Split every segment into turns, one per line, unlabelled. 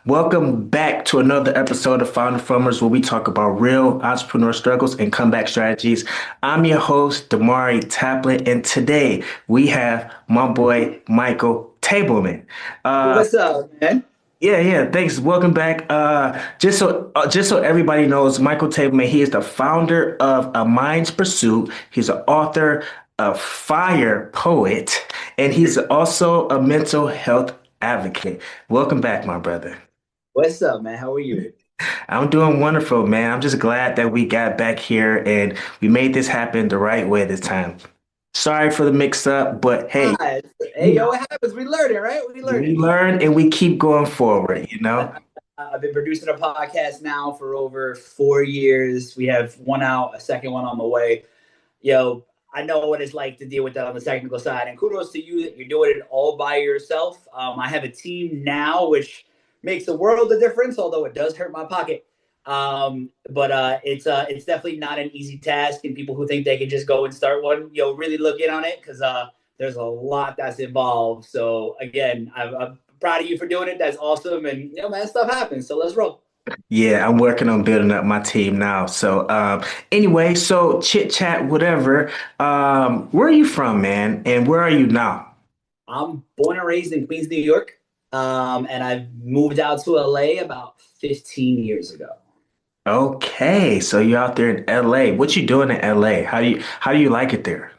Welcome back to another episode of Founder Fumbles, where we talk about real entrepreneur struggles and comeback strategies. I'm your host, Dahmari Taplin, and today we have my boy Michael Tableman. Uh,
What's up, man?
yeah. Thanks. Welcome back. Just so everybody knows, Michael Tableman, he is the founder of A Mind's Pursuit. He's an author, a fire poet, and he's also a mental health advocate. Welcome back, my brother.
What's up, man? How are you?
I'm doing wonderful, man. I'm just glad that we got back here and we made this happen the right way this time. Sorry for the mix up, but hey,
Hi. Hey,
you
yo,
know,
what happens? We learning, right? We
we
learning.
learn and we keep going forward, you know?
I've been producing a podcast now for over 4 years. We have one out, a second one on the way. Yo, I know what it's like to deal with that on the technical side, and kudos to you that you're doing it all by yourself. I have a team now, which makes a world of difference, although it does hurt my pocket. But it's definitely not an easy task, and people who think they can just go and start one, really look in on it because there's a lot that's involved. So again, I'm proud of you for doing it. That's awesome, and man, stuff happens. So let's roll.
Yeah, I'm working on building up my team now. Anyway, so chit chat, whatever. Where are you from, man? And where are you now?
I'm born and raised in Queens, New York, and I've moved out to LA about 15 years ago.
Okay, so you're out there in LA. What you doing in LA? How do you like it there?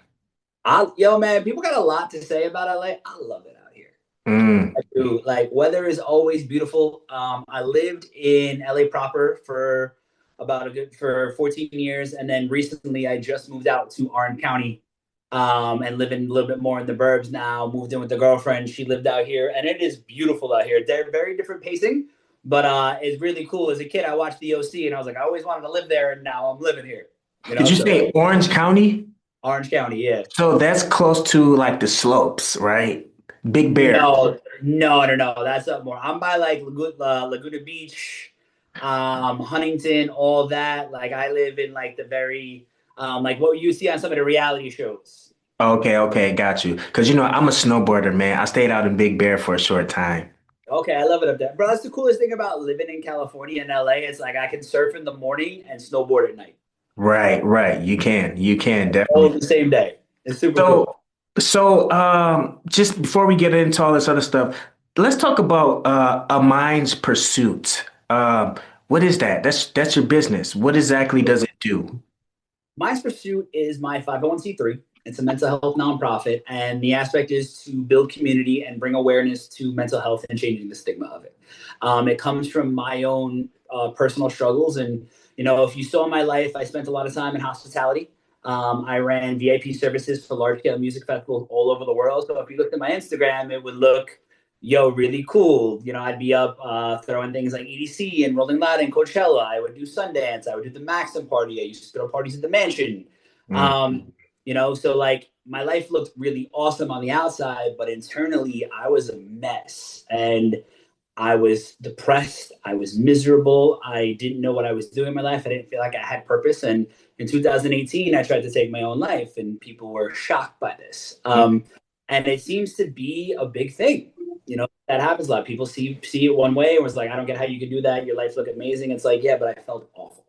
Man, people got a lot to say about LA. I love it out here.
Mm,
I do. Like, weather is always beautiful. I lived in LA proper for about a good for 14 years, and then recently I just moved out to Orange County, and living a little bit more in the burbs now. Moved in with the girlfriend. She lived out here, and it is beautiful out here. They're very different pacing, but it's really cool. As a kid, I watched the OC, and I was like, I always wanted to live there, and now I'm living here.
did you
So
say Orange County?
Orange County, yeah.
So that's close to like the slopes, right? Big Bear.
No. That's up more. I'm by like Laguna Beach, Huntington, all that. Like I live in like the very like what you see on some of the reality shows.
Okay, got you. Because I'm a snowboarder, man. I stayed out in Big Bear for a short time.
Okay, I love it up there, bro. That's the coolest thing about living in California and LA. It's like I can surf in the morning and snowboard at night,
Right. You can
all
definitely.
in the same day. It's super cool.
So, just before we get into all this other stuff, let's talk about a mind's pursuit. What is that? That's your business. What exactly does it do?
Mind's Pursuit is my 501(c)(3). It's a mental health nonprofit, and the aspect is to build community and bring awareness to mental health and changing the stigma of it. It comes from my own personal struggles, and if you saw my life, I spent a lot of time in hospitality. I ran VIP services for large scale music festivals all over the world. So if you looked at my Instagram, it would look really cool. I'd be up throwing things like EDC and Rolling Loud and Coachella. I would do Sundance. I would do the Maxim party. I used to throw parties at the mansion.
Mm.
So like my life looked really awesome on the outside, but internally I was a mess. And I was depressed. I was miserable. I didn't know what I was doing in my life. I didn't feel like I had purpose. And in 2018, I tried to take my own life, and people were shocked by this. And it seems to be a big thing. That happens a lot. People see it one way and was like, I don't get how you can do that. Your life looked amazing. It's like, yeah, but I felt awful.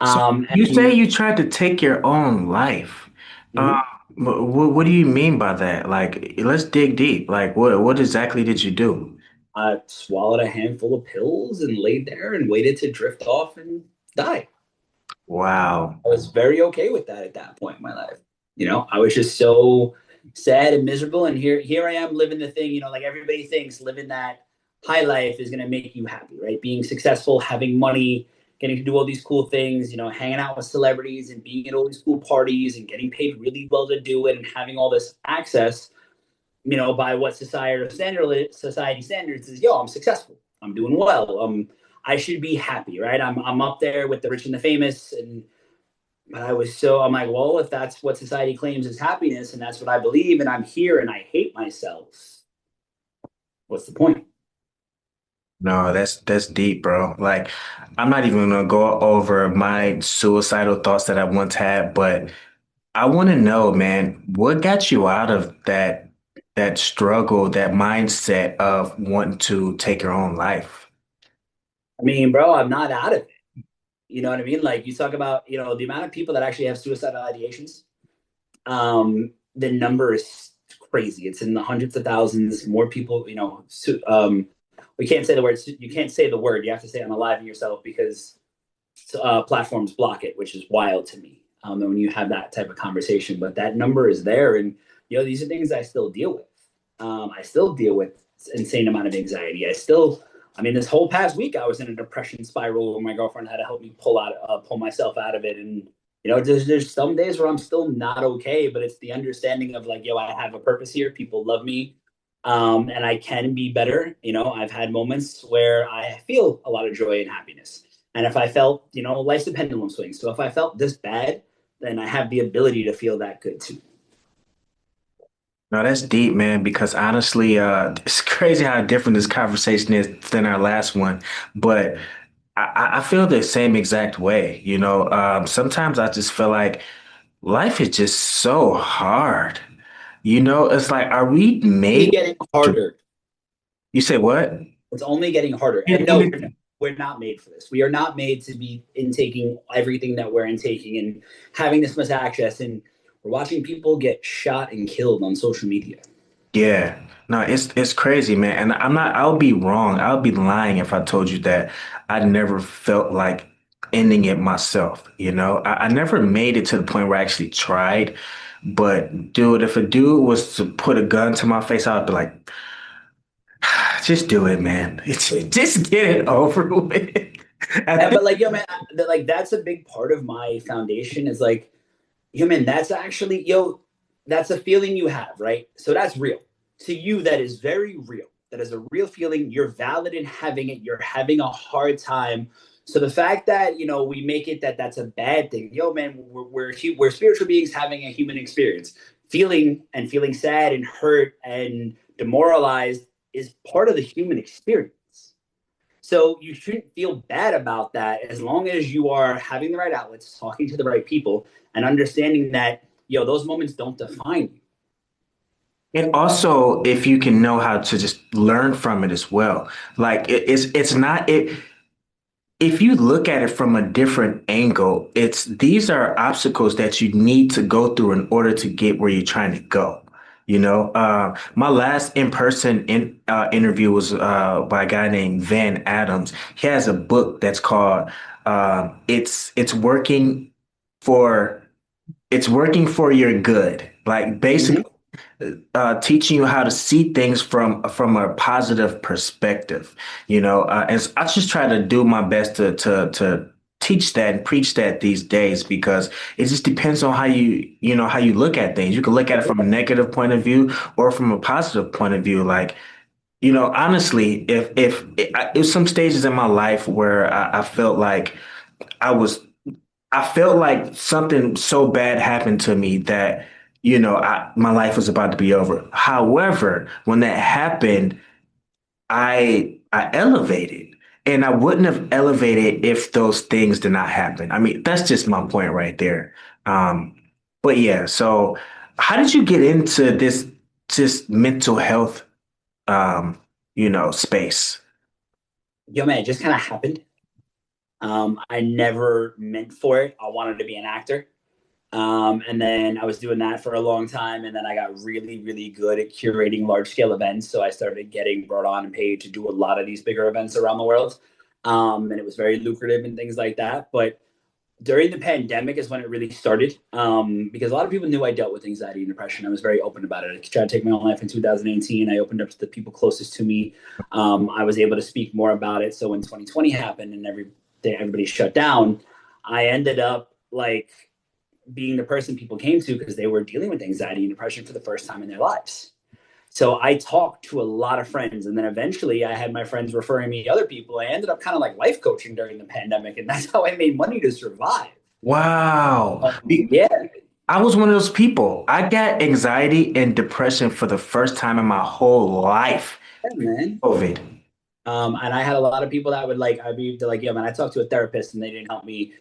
So you say
And
you tried to take your own life. Uh,
mhm.
what do you mean by that? Like, let's dig deep. Like, what exactly did you do?
I swallowed a handful of pills and laid there and waited to drift off and die.
Wow.
I was very okay with that at that point in my life. I was just so sad and miserable. And here I am living the thing, like everybody thinks living that high life is going to make you happy, right? Being successful, having money, getting to do all these cool things, hanging out with celebrities and being at all these cool parties and getting paid really well to do it and having all this access, by what society standards is, I'm successful. I'm doing well. I should be happy, right? I'm up there with the rich and the famous, and but I'm like, well, if that's what society claims is happiness, and that's what I believe, and I'm here and I hate myself, what's the point?
No, that's deep, bro. Like, I'm not even gonna go over my suicidal thoughts that I once had, but I want to know, man, what got you out of that struggle, that mindset of wanting to take your own life?
I mean, bro, I'm not out of it. You know what I mean? Like you talk about, the amount of people that actually have suicidal ideations. The number is crazy. It's in the hundreds of thousands. More people, we can't say the word. You can't say the word. You have to say I'm alive in yourself because platforms block it, which is wild to me. And when you have that type of conversation, but that number is there, and these are things I still deal with. I still deal with insane amount of anxiety. I mean, this whole past week, I was in a depression spiral where my girlfriend had to help me pull myself out of it. And there's some days where I'm still not okay, but it's the understanding of like, I have a purpose here. People love me, and I can be better. I've had moments where I feel a lot of joy and happiness. And if I felt, life's a pendulum swing. So if I felt this bad, then I have the ability to feel that good too.
No, that's deep, man, because honestly, it's crazy how different this conversation is than our last one. But I feel the same exact way. Sometimes I just feel like life is just so hard. It's like, are we
Only
made
getting
to,
harder.
you say what?
It's only getting harder. And no, we're not made for this. We are not made to be intaking everything that we're intaking and having this much access. And we're watching people get shot and killed on social media.
Yeah. No, it's crazy, man. And I'll be wrong. I'll be lying if I told you that I never felt like ending it myself. I never made it to the point where I actually tried. But dude, if a dude was to put a gun to my face, I'd be like, just do it, man. Just get it over with. I
But
think,
like, man, like that's a big part of my foundation is like, man, that's actually, that's a feeling you have, right? So that's real. To you, that is very real. That is a real feeling. You're valid in having it. You're having a hard time. So the fact that, we make it that that's a bad thing, man, we're spiritual beings having a human experience. Feeling sad and hurt and demoralized is part of the human experience. So you shouldn't feel bad about that as long as you are having the right outlets, talking to the right people, and understanding that those moments don't define you.
and also if you can know how to just learn from it as well. Like it's not it. If you look at it from a different angle, these are obstacles that you need to go through in order to get where you're trying to go. My last interview was by a guy named Van Adams. He has a book that's called "It's Working for It's Working for Your Good." Like
Mm-hmm.
basically teaching you how to see things from a positive perspective. And I just try to do my best to teach that and preach that these days because it just depends on how you look at things. You can look at it from a negative point of view or from a positive point of view. Like, honestly, if some stages in my life where I felt like I was I felt like something so bad happened to me that, my life was about to be over. However, when that happened, I elevated. And I wouldn't have elevated if those things did not happen. I mean, that's just my point right there. Um, but yeah, so how did you get into this just mental health space?
Man, it just kind of happened. I never meant for it. I wanted to be an actor. And then I was doing that for a long time. And then I got really, really good at curating large scale events. So I started getting brought on and paid to do a lot of these bigger events around the world. And it was very lucrative and things like that. But during the pandemic is when it really started, because a lot of people knew I dealt with anxiety and depression. I was very open about it. I tried to take my own life in 2018. I opened up to the people closest to me. I was able to speak more about it. So when 2020 happened and everybody shut down, I ended up like being the person people came to because they were dealing with anxiety and depression for the first time in their lives. So I talked to a lot of friends, and then eventually I had my friends referring me to other people. I ended up kind of like life coaching during the pandemic, and that's how I made money to survive.
Wow.
Yeah,
I was one of those people. I got anxiety and depression for the first time in my whole life.
yeah, man.
COVID.
And I had a lot of people that would like, I'd be like, yeah, man, I talked to a therapist and they didn't help me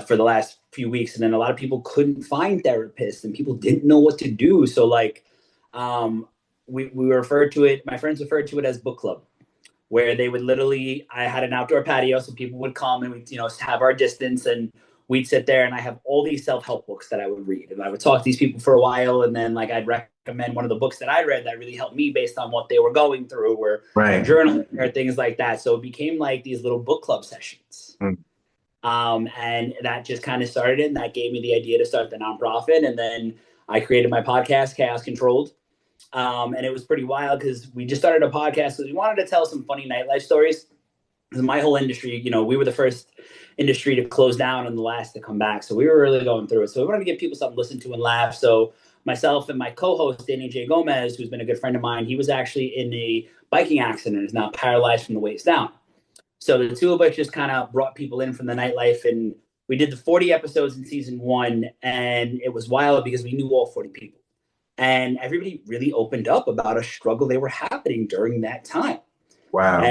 for the last few weeks. And then a lot of people couldn't find therapists and people didn't know what to do. So like, we referred to it, my friends referred to it as book club. where they would literally, I had an outdoor patio, so people would come and we'd, have our distance, and we'd sit there, and I have all these self-help books that I would read, and I would talk to these people for a while, and then like I'd recommend one of the books that I read that really helped me based on what they were going through, or
Right.
journaling or things like that. So it became like these little book club sessions.
Mm.
And that just kind of started it, and that gave me the idea to start the nonprofit. And then I created my podcast, Chaos Controlled. And it was pretty wild because we just started a podcast because we wanted to tell some funny nightlife stories. Because my whole industry, we were the first industry to close down and the last to come back. So we were really going through it. So we wanted to give people something to listen to and laugh. So myself and my co-host, Danny J. Gomez, who's been a good friend of mine, he was actually in a biking accident and is now paralyzed from the waist down. So the two of us just kind of brought people in from the nightlife, and we did the 40 episodes in season 1, and it was wild because we knew all 40 people. And everybody really opened up about a struggle they were happening during that time.
Wow.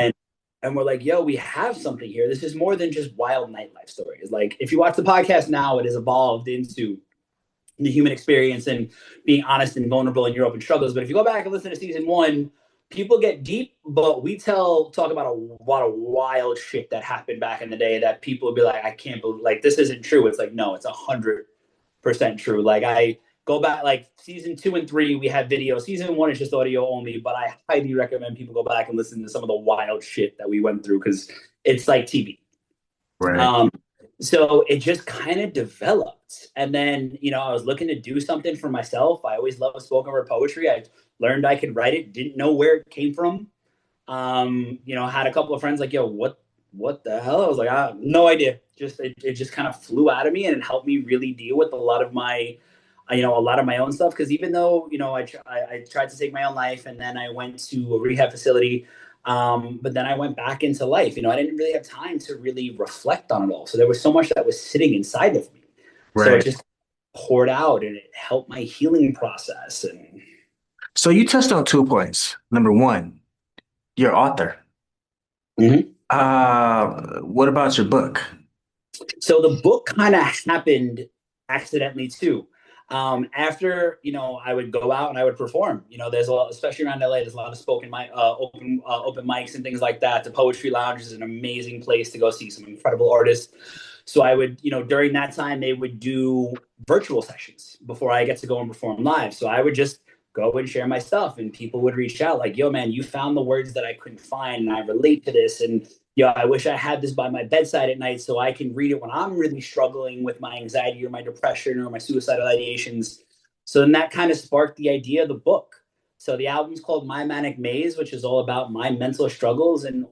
And we're like, yo, we have something here. This is more than just wild nightlife stories. Like, if you watch the podcast now, it has evolved into the human experience and being honest and vulnerable in your open struggles. But if you go back and listen to season 1, people get deep, but we talk about a lot of wild shit that happened back in the day that people would be like, I can't believe, like, this isn't true. It's like, no, it's 100% true. Like, I go back, like season 2 and 3, we had video. Season 1 is just audio only, but I highly recommend people go back and listen to some of the wild shit that we went through because it's like TV.
Right.
So it just kind of developed. And then, I was looking to do something for myself. I always loved spoken word poetry. I learned I could write it, didn't know where it came from. Had a couple of friends like, yo, what the hell? I was like, no idea. It just kind of flew out of me, and it helped me really deal with a lot of my own stuff. Because even though, I tried to take my own life, and then I went to a rehab facility, but then I went back into life. I didn't really have time to really reflect on it all. So there was so much that was sitting inside of me.
Right.
So it just poured out, and it helped my healing process. And
So you touched on 2 points. Number one, you're author.
mm-hmm.
What about your book?
So the book kind of happened accidentally too. After, I would go out and I would perform. There's a lot, especially around LA, there's a lot of open mics and things like that. The Poetry Lounge is an amazing place to go see some incredible artists. So I would, during that time, they would do virtual sessions before I get to go and perform live. So I would just go and share my stuff, and people would reach out like, yo, man, you found the words that I couldn't find, and I relate to this. And I wish I had this by my bedside at night so I can read it when I'm really struggling with my anxiety or my depression or my suicidal ideations. So then that kind of sparked the idea of the book. So the album's called My Manic Maze, which is all about my mental struggles. And,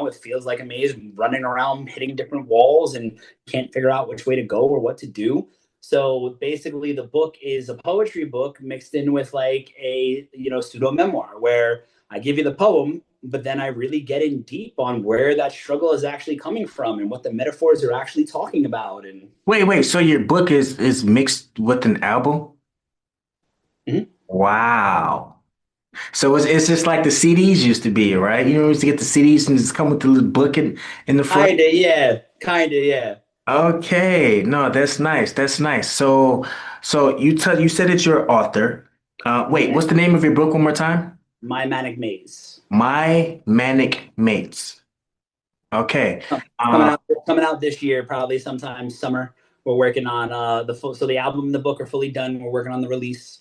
it feels like a maze, running around, hitting different walls, and can't figure out which way to go or what to do. So basically the book is a poetry book mixed in with like a, pseudo memoir where I give you the poem, but then I really get in deep on where that struggle is actually coming from and what the metaphors are actually talking about. And
Wait. So your book is mixed with an album?
Mhm.
Wow. So it's just like the CDs used to be, right? You used to get the CDs and just come with the little book in the front.
Kinda, yeah.
Okay. No, that's nice. That's nice. So you said it's your author. Wait,
Yeah.
what's the name of your book one more time?
My Manic Maze.
My Manic Mates. Okay.
Coming
Uh,
out coming out this year, probably sometime summer. We're working on the album and the book are fully done. We're working on the release.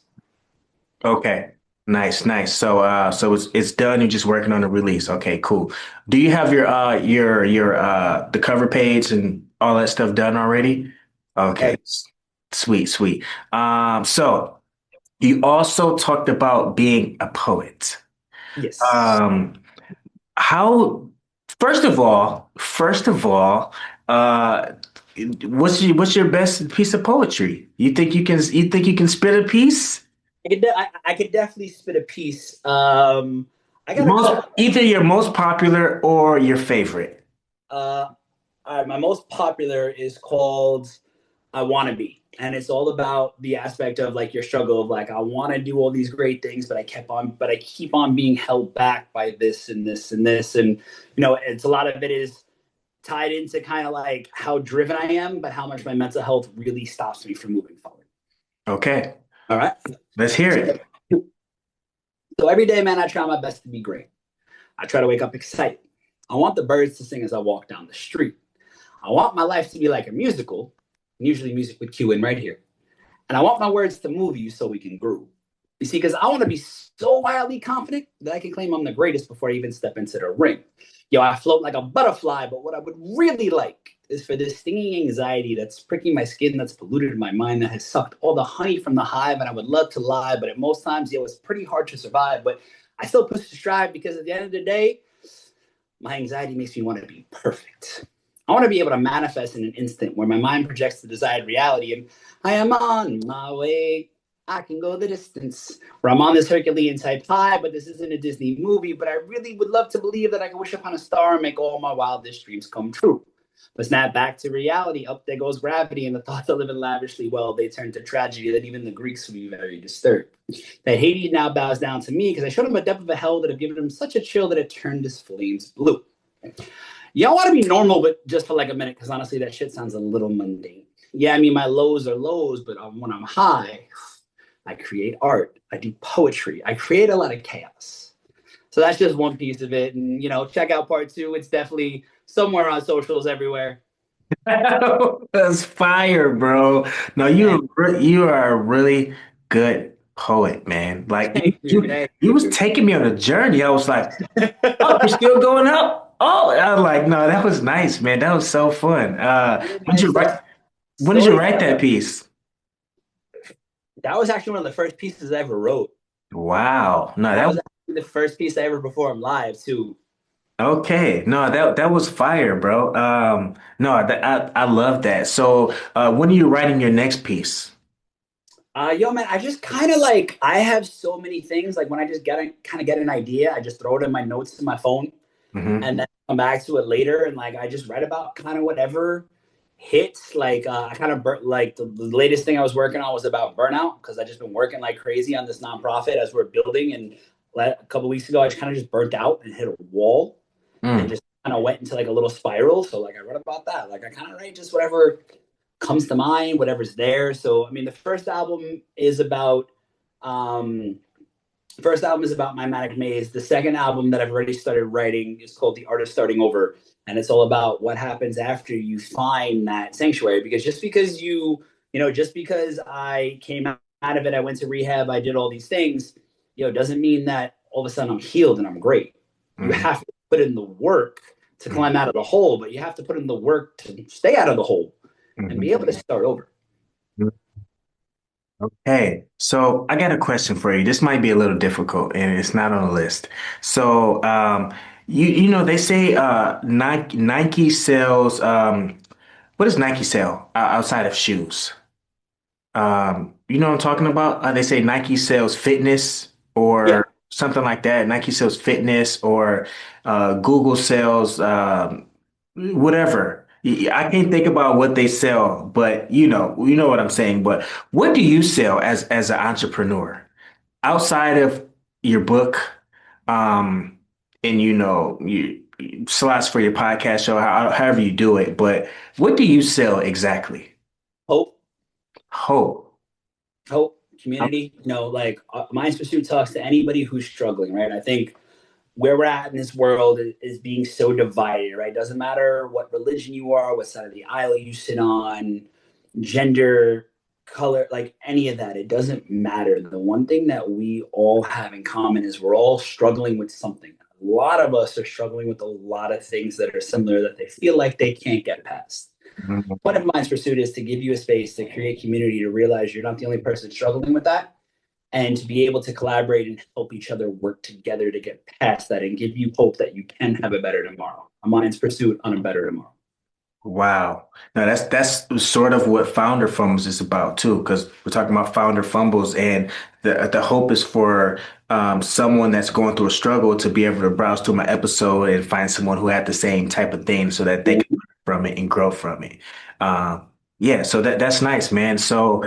okay. Nice. So it's done. You're just working on the release. Okay, cool. Do you have your the cover page and all that stuff done already? Okay. Sweet. So you also talked about being a poet.
Yes.
Um, how, first of all, uh, what's your best piece of poetry? You think you can spit a piece?
I could definitely spit a piece. I got a
Most
couple.
either your most popular or your favorite.
Uh, my most popular is called "I Want to Be," and it's all about the aspect of like your struggle of like I want to do all these great things, but I keep on being held back by this and this and this, and it's a lot of it is tied into kind of like how driven I am, but how much my mental health really stops me from moving forward.
Okay,
All right.
let's hear
So,
it.
so every day, man, I try my best to be great. I try to wake up excited. I want the birds to sing as I walk down the street. I want my life to be like a musical, usually music with Q in right here. And I want my words to move you so we can groove. You see, because I want to be so wildly confident that I can claim I'm the greatest before I even step into the ring. Yo, I float like a butterfly, but what I would really like is for this stinging anxiety that's pricking my skin, that's polluted my mind, that has sucked all the honey from the hive. And I would love to lie, but at most times, yo, it's pretty hard to survive. But I still push to strive because at the end of the day, my anxiety makes me want to be perfect. I want to be able to manifest in an instant where my mind projects the desired reality and I am on my way. I can go the distance. Where I'm on this Herculean type high, but this isn't a Disney movie. But I really would love to believe that I can wish upon a star and make all my wildest dreams come true. But snap back to reality. Up there goes gravity, and the thoughts of living lavishly well, they turn to tragedy that even the Greeks would be very disturbed. That Hades now bows down to me because I showed him a depth of a hell that have given him such a chill that it turned his flames blue. Y'all want to be normal, but just for like a minute, because honestly, that shit sounds a little mundane. Yeah, I mean, my lows are lows, but when I'm high, I create art, I do poetry, I create a lot of chaos. So that's just one piece of it. And, check out part two. It's definitely somewhere on socials everywhere.
That's fire, bro. No,
Thank
you are a really good poet, man. Like
thank you. Thank
you was taking me on a journey. I was like, oh, you're still going up. Oh, I was like, no, that was nice, man. That was so fun.
you.
When did you
It's
write? When did you
story.
write that piece?
That was actually one of the first pieces I ever wrote.
Wow. No,
That
that
was actually the first piece I ever performed live, too.
okay. No, that was fire, bro. No, I love that. So, when are you writing your next piece?
Yo, man, I just kind of like, I have so many things. Like when I just kind of get an idea, I just throw it in my notes in my phone
Hmm.
and then come back to it later. And like, I just write about kind of whatever hits. Like, I kind of, like the latest thing I was working on was about burnout because I just been working like crazy on this nonprofit as we're building. And a couple of weeks ago, I just kind of just burnt out and hit a wall and
Mm.
just kind of went into like a little spiral. So like, I wrote about that. Like, I kind of write just whatever comes to mind, whatever's there. So I mean, the um first album is about my manic maze. The second album that I've already started writing is called The Art of Starting Over. And it's all about what happens after you find that sanctuary. Because just because I came out of it, I went to rehab, I did all these things, doesn't mean that all of a sudden I'm healed and I'm great. You
Hmm.
have to put in the work to climb out of the hole, but you have to put in the work to stay out of the hole and be
Hmm.
able to start over.
Okay, so I got a question for you. This might be a little difficult, and it's not on the list. So, you know they say Nike sells what does Nike sell outside of shoes? You know what I'm talking about? They say Nike sells fitness
Yeah.
or something like that. Nike sells fitness or Google sells whatever. I can't think about what they sell, but you know what I'm saying. But what do you sell as an entrepreneur outside of your book, um, and slots for your podcast show, however you do it. But what do you sell exactly?
Hope,
Hope.
hope, community. Like Mind's Pursuit talks to anybody who's struggling, right? I think where we're at in this world is being so divided, right? Doesn't matter what religion you are, what side of the aisle you sit on, gender, color, like any of that. It doesn't matter. The one thing that we all have in common is we're all struggling with something. A lot of us are struggling with a lot of things that are similar that they feel like they can't get past.
Mhm.
One of Mind's Pursuit is to give you a space to create community, to realize you're not the only person struggling with that, and to be able to collaborate and help each other work together to get past that and give you hope that you can have a better tomorrow. A Mind's Pursuit on a better tomorrow.
Wow. Now that's sort of what Founder Fumbles is about too, because we're talking about Founder Fumbles, and the hope is for someone that's going through a struggle to be able to browse through my episode and find someone who had the same type of thing, so that they can learn from it and grow from it. Yeah, so that's nice, man. So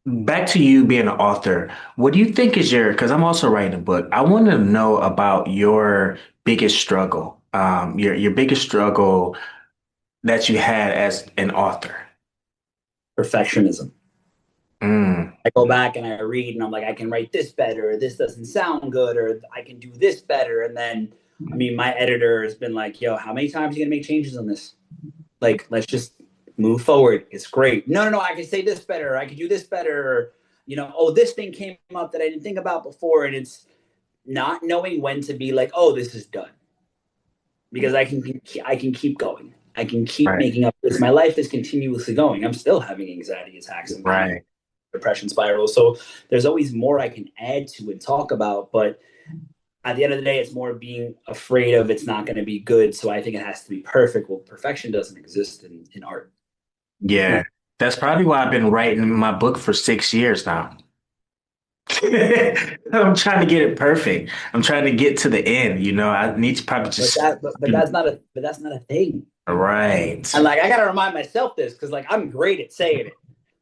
back to you being an author. What do you think is because I'm also writing a book. I want to know about your biggest struggle, your biggest struggle that you had as an author.
Perfectionism.
Mm,
I go back and I read and I'm like, I can write this better, or this doesn't sound good, or I can do this better. And then I mean, my editor has been like, yo, how many times are you gonna make changes on this? Like, let's just move forward. It's great. No, I can say this better. I can do this better. Or, oh, this thing came up that I didn't think about before. And it's not knowing when to be like, oh, this is done. Because I can keep going. I can keep
Right.
making up this. My life is continuously going. I'm still having anxiety attacks and panic,
Right.
depression spirals. So there's always more I can add to and talk about. But at the end of the day, it's more being afraid of it's not going to be good. So I think it has to be perfect. Well, perfection doesn't exist in art.
Yeah. That's probably why I've been writing my book for 6 years now. I'm trying to get it perfect. I'm trying to get to the end, I need to probably
But
just
that but that's not a thing.
right.
And like I gotta remind myself this because like I'm great at saying it.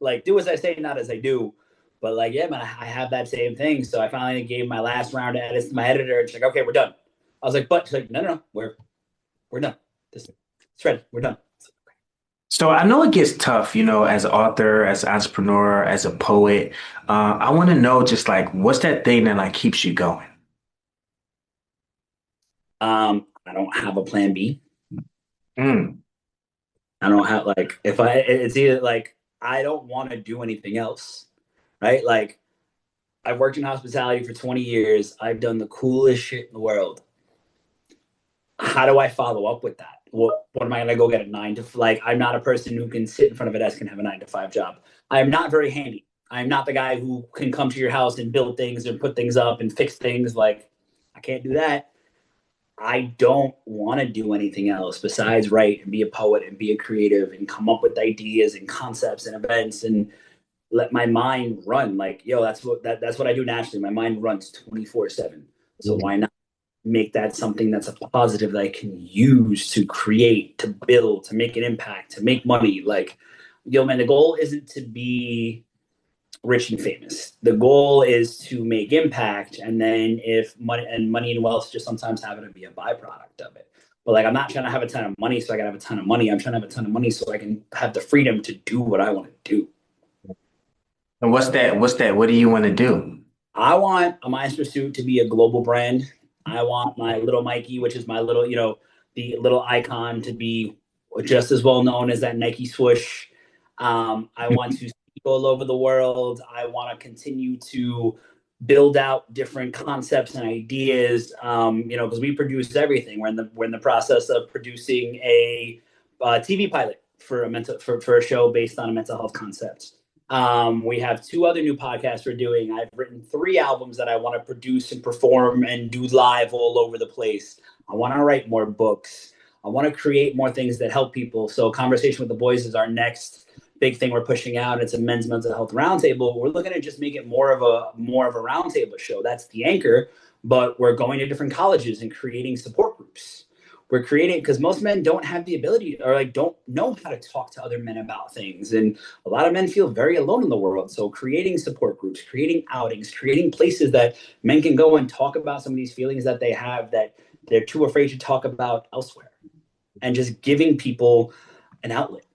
Like do as I say, not as I do. But like, yeah, man, I have that same thing. So I finally gave my last round of edits to my editor. And she's like, okay, we're done. I was like, but she's like, no, we're done. This it's ready. We're done.
So I know it gets tough, as an author, as an entrepreneur, as a poet. I want to know just like what's that thing that like keeps you going?
I don't have a plan B.
Mm,
I don't have like if I it's either like I don't want to do anything else. Right? Like I've worked in hospitality for 20 years. I've done the coolest shit in the world. How do I follow up with that? What am I gonna go get a 9 to like? I'm not a person who can sit in front of a desk and have a 9 to 5 job. I am not very handy. I'm not the guy who can come to your house and build things and put things up and fix things. Like I can't do that. I don't want to do anything else besides write and be a poet and be a creative and come up with ideas and concepts and events and let my mind run. Like, yo, that's what I do naturally. My mind runs 24/7. So why not make that something that's a positive that I can use to create, to build, to make an impact, to make money? Like, yo, man, the goal isn't to be rich and famous. The goal is to make impact, and then if money and wealth just sometimes happen to be a byproduct of it. But like, I'm not trying to have a ton of money so I can have a ton of money. I'm trying to have a ton of money so I can have the freedom to do what I want to do.
and what's that? What's that? What do you want to do?
I want a Mind's Pursuit to be a global brand. I want my little Mikey, which is my little, the little icon, to be just as well known as that Nike swoosh. I want to speak all over the world. I want to continue to build out different concepts and ideas. Because we produce everything. We're in the process of producing a TV pilot for for a show based on a mental health concept. We have two other new podcasts we're doing. I've written 3 albums that I want to produce and perform and do live all over the place. I want to write more books. I want to create more things that help people. So, Conversation with the Boys is our next big thing we're pushing out. It's a men's mental health roundtable. We're looking to just make it more of a roundtable show. That's the anchor, but we're going to different colleges and creating support groups. We're creating because most men don't have the ability or like don't know how to talk to other men about things, and a lot of men feel very alone in the world. So creating support groups, creating outings, creating places that men can go and talk about some of these feelings that they have that they're too afraid to talk about elsewhere, and just giving people an outlet.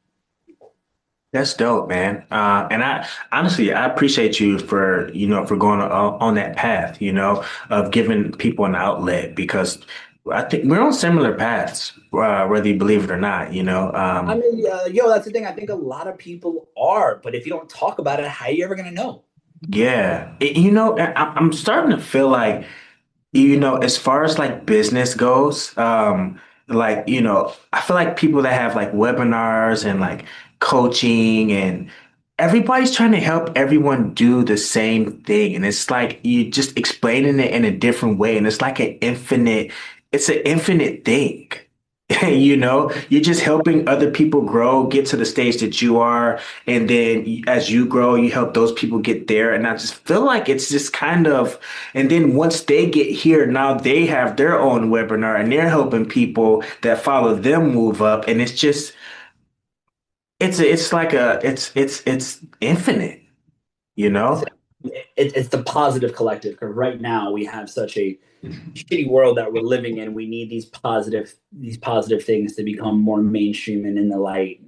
That's dope, man. And I honestly, I appreciate you for, for going on that path, of giving people an outlet because I think we're on similar paths, whether you believe it or not,
I mean, that's the thing. I think a lot of people are, but if you don't talk about it, how are you ever going to know?
Yeah. I'm starting to feel like as far as like business goes, like, I feel like people that have like webinars and like coaching and everybody's trying to help everyone do the same thing. And it's like you just explaining it in a different way. And it's an infinite thing. You're just helping other people grow, get to the stage that you are. And then as you grow, you help those people get there. And I just feel like it's just kind of, and then once they get here, now they have their own webinar and they're helping people that follow them move up. And it's infinite, you
It's
know?
it's the positive collective because right now we have such a shitty world that we're living in. We need these positive things to become more mainstream and in the light.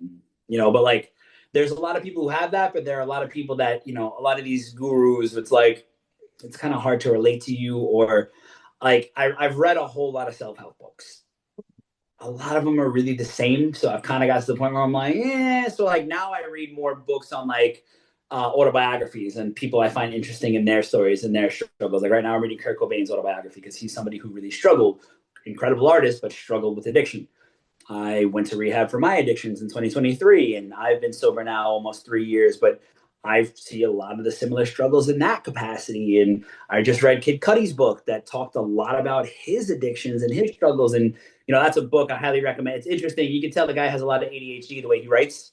But like there's a lot of people who have that, but there are a lot of people that a lot of these gurus. It's like it's kind of hard to relate to you, or like I've read a whole lot of self-help books. A lot of them are really the same. So I've kind of got to the point where I'm like, yeah. So like now I read more books on like autobiographies and people I find interesting in their stories and their struggles. Like right now I'm reading Kurt Cobain's autobiography because he's somebody who really struggled, incredible artist, but struggled with addiction. I went to rehab for my addictions in 2023, and I've been sober now almost 3 years, but I see a lot of the similar struggles in that capacity. And I just read Kid Cudi's book that talked a lot about his addictions and his struggles. And, that's a book I highly recommend. It's interesting. You can tell the guy has a lot of ADHD the way he writes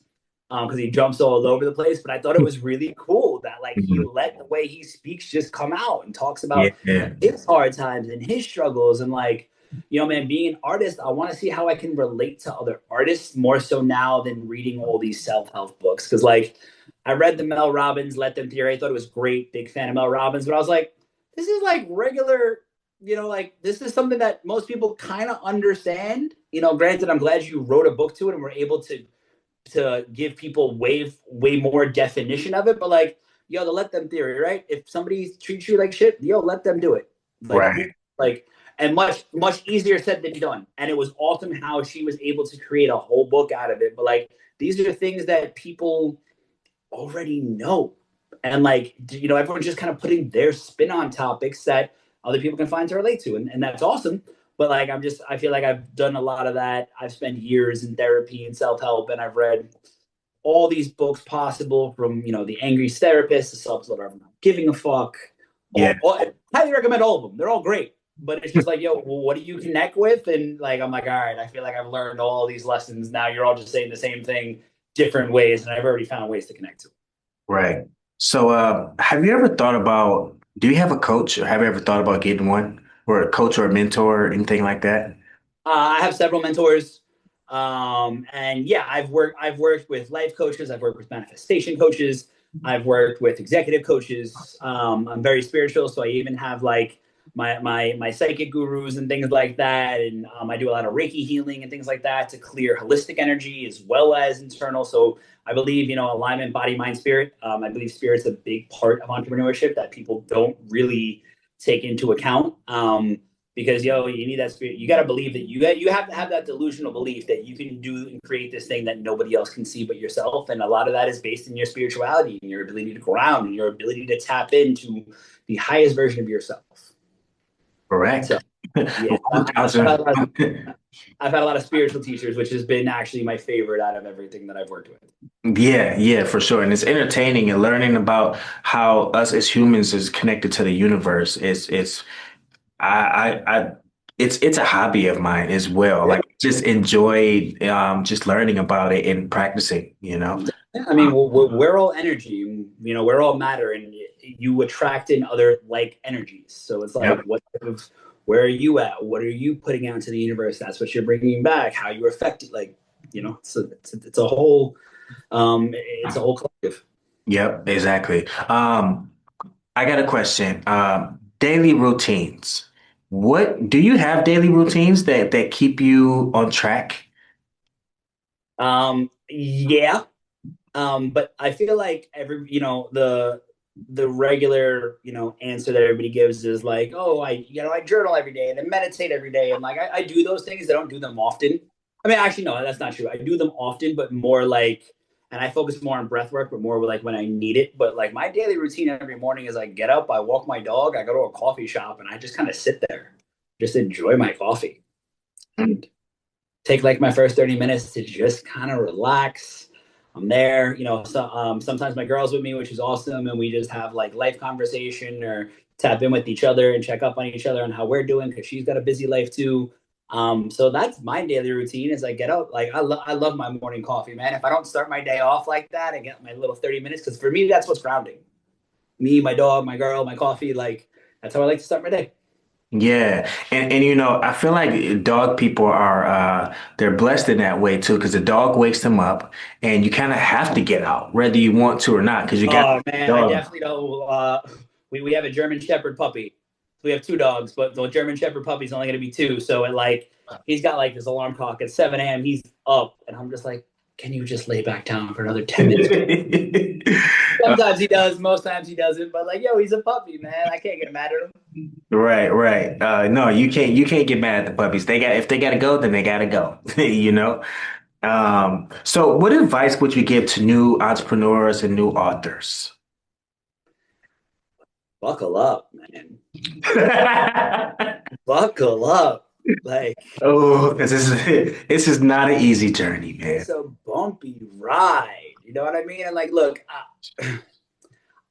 because he jumps all over the place. But I thought it was really cool that like he
Mhm.
let the way he speaks just come out and talks
Yeah,
about
yeah,
his hard times and his struggles and like, man, being an artist, I want to see how I can relate to other artists more so now than reading all these self-help books. Because, like, I read the Mel Robbins Let Them Theory. I thought it was great. Big fan of Mel Robbins. But I was like, this is like regular, like this is something that most people kind of understand. Granted, I'm glad you wrote a book to it and were able to give people way more definition of it. But like, the Let Them Theory, right? If somebody treats you like shit, let them do it. Like
right.
who like and much easier said than done. And it was awesome how she was able to create a whole book out of it. But like these are things that people already know. And like, everyone's just kind of putting their spin on topics that other people can find to relate to. And that's awesome. But like, I feel like I've done a lot of that. I've spent years in therapy and self-help, and I've read all these books possible from, the angry therapist, the self-help, I'm not giving a fuck.
Yeah,
I highly recommend all of them. They're all great. But it's just like, what do you connect with? And like, I'm like, all right, I feel like I've learned all these lessons. Now you're all just saying the same thing different ways. And I've already found ways to connect to it.
right. So, have you ever thought about, do you have a coach or have you ever thought about getting one or a coach or a mentor or anything like that?
I have several mentors. And yeah, I've worked with life coaches. I've worked with manifestation coaches. I've worked with executive coaches. I'm very spiritual. So I even have like my psychic gurus and things like that. And I do a lot of Reiki healing and things like that to clear holistic energy as well as internal. So I believe, alignment, body, mind, spirit. I believe spirit's a big part of entrepreneurship that people don't really take into account. Because you need that spirit. You got to believe that you have to have that delusional belief that you can do and create this thing that nobody else can see but yourself. And a lot of that is based in your spirituality and your ability to ground and your ability to tap into the highest version of yourself.
Correct.
So yeah, I've had a lot of spiritual teachers, which has been actually my favorite out of everything that I've worked with.
Yeah, yeah, for sure. And it's entertaining and learning about how us as humans is connected to the universe. I it's a hobby of mine as well.
Yeah.
Like just enjoy just learning about it and practicing, you know.
I mean, we're all energy, we're all matter, and you attract in other like energies. So it's like,
Yep.
where are you at? What are you putting out into the universe? That's what you're bringing back. How you affect it, like, so it's a whole, it's a whole collective.
Yep, exactly. I got a question. Daily routines. What do you have daily routines that keep you on track?
Yeah. But I feel like the regular, answer that everybody gives is like, oh, I journal every day and then meditate every day. And like, I do those things. I don't do them often. I mean, actually, no, that's not true. I do them often, but more like, and I focus more on breath work, but more like when I need it. But like my daily routine every morning is I get up, I walk my dog, I go to a coffee shop, and I just kind of sit there, just enjoy my coffee and take like my first 30 minutes to just kind of relax. I'm there, so, sometimes my girl's with me, which is awesome. And we just have like life conversation or tap in with each other and check up on each other on how we're doing because she's got a busy life too. So that's my daily routine is I get up, like I love my morning coffee, man. If I don't start my day off like that, I get my little 30 minutes because for me, that's what's grounding. Me, my dog, my girl, my coffee, like that's how I like to start my day.
Yeah. And I feel like dog people are they're blessed in that way too, because the dog wakes them up and you kind of have to get out, whether you want to or not, because you got
Oh man, I
dog.
definitely know. We have a German Shepherd puppy. We have two dogs, but the German Shepherd puppy's only going to be two. So he's got like this alarm clock at 7 a.m. He's up, and I'm just like, can you just lay back down for another 10 minutes? Sometimes he does, most times he doesn't. But like, yo, he's a puppy, man. I can't get mad at him.
Right, right. No, you can't get mad at the puppies. If they gotta go, then they gotta go, you know? So what advice would you give to new entrepreneurs and new authors?
Buckle up, man. Buckle up. Like,
Oh, this is not an easy journey, man.
it's a bumpy ride. You know what I mean? And like, look,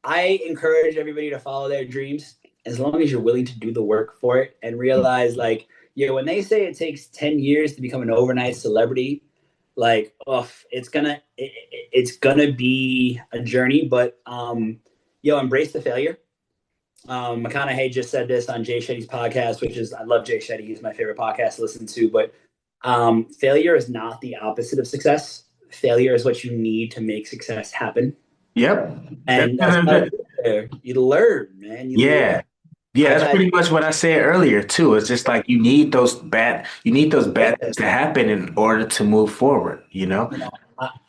I encourage everybody to follow their dreams as long as you're willing to do the work for it and realize, like, when they say it takes 10 years to become an overnight celebrity, like, oh, it's gonna be a journey, but embrace the failure. McConaughey just said this on Jay Shetty's podcast, which is, I love Jay Shetty. He's my favorite podcast to listen to. But failure is not the opposite of success. Failure is what you need to make success happen.
Yep.
And that's how you learn, man.
Yeah. Yeah, that's pretty much what I said earlier too. It's just like you need those bad things to happen in order to move forward, you know?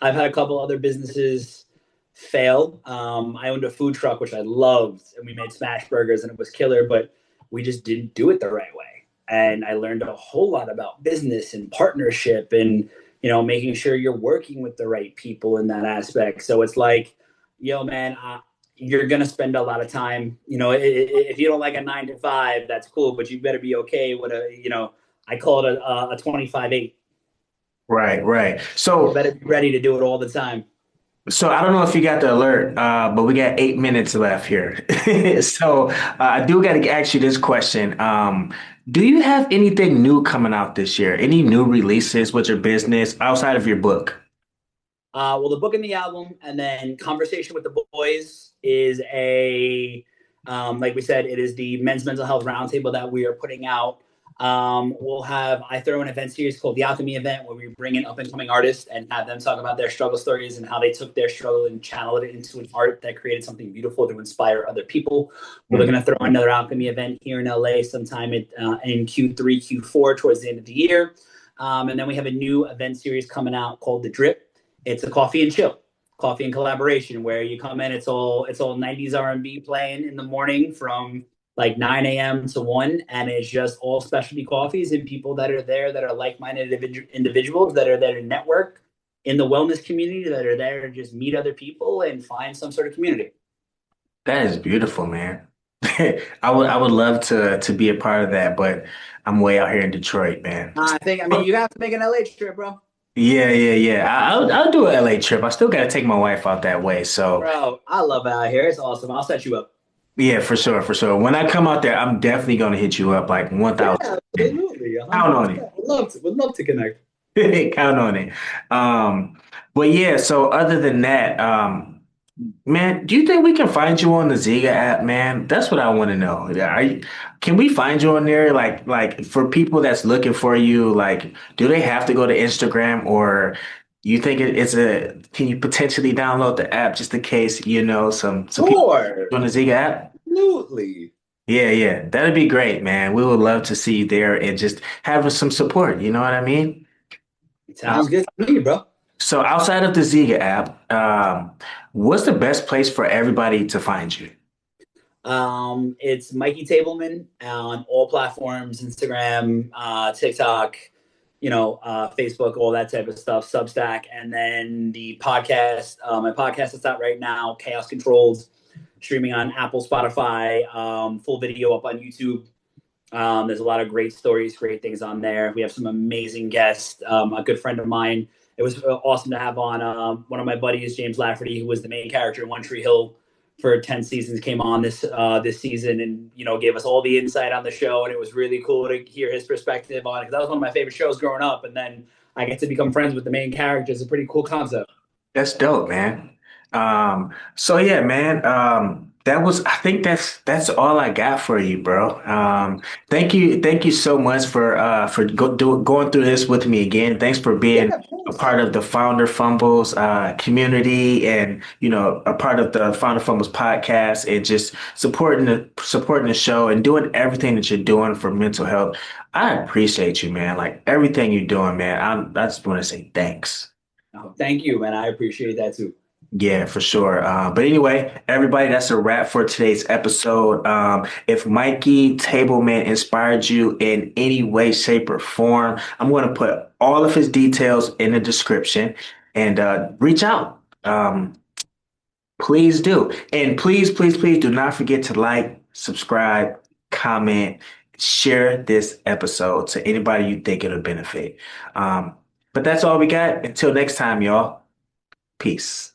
I've had a couple other businesses fail. I owned a food truck, which I loved, and we made smash burgers and it was killer, but we just didn't do it the right way. And I learned a whole lot about business and partnership and, making sure you're working with the right people in that aspect. So it's like, yo, man, you're going to spend a lot of time, if you don't like a 9 to 5, that's cool, but you better be okay with I call it a 25/8.
Right, right.
You better be ready to do it all the time.
So I don't know if you got the alert, but we got 8 minutes left here. So I do got to ask you this question. Do you have anything new coming out this year? Any new releases with your business outside of your book?
Well, the book and the album, and then Conversation with the Boys is like we said, it is the men's mental health roundtable that we are putting out. I throw an event series called the Alchemy Event where we bring in up and coming artists and have them talk about their struggle stories and how they took their struggle and channeled it into an art that created something beautiful to inspire other people. We're going to throw another Alchemy event here in LA sometime in Q3, Q4 towards the end of the year. And then we have a new event series coming out called The Drip. It's a coffee and chill, coffee and collaboration, where you come in, it's all 90s R&B playing in the morning from like 9 a.m. to 1, and it's just all specialty coffees and people that are there that are like-minded individuals that are there to network in the wellness community, that are there to just meet other people and find some sort of community.
That is beautiful, man. I would love to be a part of that, but I'm way out here in Detroit, man.
You have to make an LA trip, bro.
Yeah, yeah, yeah. I'll do an LA trip. I still got to take my wife out that way. So,
Bro, I love it out here. It's awesome. I'll set you up.
yeah, for sure, for sure. When I come out there, I'm definitely gonna hit you up like 1,000.
Yeah, absolutely.
Count on it.
Would love to connect.
Count on it. But yeah, so other than that, man, do you think we can find you on the Ziga app, man? That's what I want to know. Can we find you on there? Like for people that's looking for you, like, do they have to go to Instagram or you think can you potentially download the app just in case, some people
Sure.
on the Ziga app?
Absolutely.
Yeah, yeah, that'd be great, man. We would love to see you there and just have some support. You know what I mean?
Sounds good to me, bro.
So outside of the Ziga app, what's the best place for everybody to find you?
It's Mikey Tableman on all platforms, Instagram, TikTok, Facebook, all that type of stuff, Substack. And then the podcast, my podcast is out right now, Chaos Controlled, streaming on Apple, Spotify, full video up on YouTube. There's a lot of great stories, great things on there. We have some amazing guests. A good friend of mine. It was awesome to have on one of my buddies, James Lafferty, who was the main character in One Tree Hill for 10 seasons, came on this season and, gave us all the insight on the show. And it was really cool to hear his perspective on it, because that was one of my favorite shows growing up. And then I get to become friends with the main character. It's a pretty cool concept.
That's dope, man. So yeah, man. I think that's all I got for you, bro. Thank you so much for going through this with me again. Thanks for being
Yeah,
a part of the Founder Fumbles community, and a part of the Founder Fumbles podcast, and just supporting the show and doing everything that you're doing for mental health. I appreciate you, man. Like everything you're doing, man. I just want to say thanks.
Oh, thank you, man. I appreciate that too.
Yeah, for sure. But anyway, everybody, that's a wrap for today's episode. If Mikey Tableman inspired you in any way, shape, or form, I'm going to put all of his details in the description and reach out. Please do. And please, please, please do not forget to like, subscribe, comment, share this episode to anybody you think it'll benefit. Um, but that's all we got. Until next time, y'all. Peace.